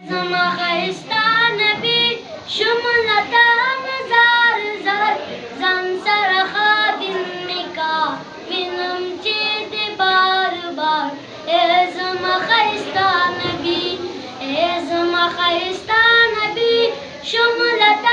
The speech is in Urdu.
زما خیستا نبی شملتا مزار زر زن سر خادم مکا وینم چې دی بار بار اے زما خیستا نبی اے زما خیستا نبی شملتا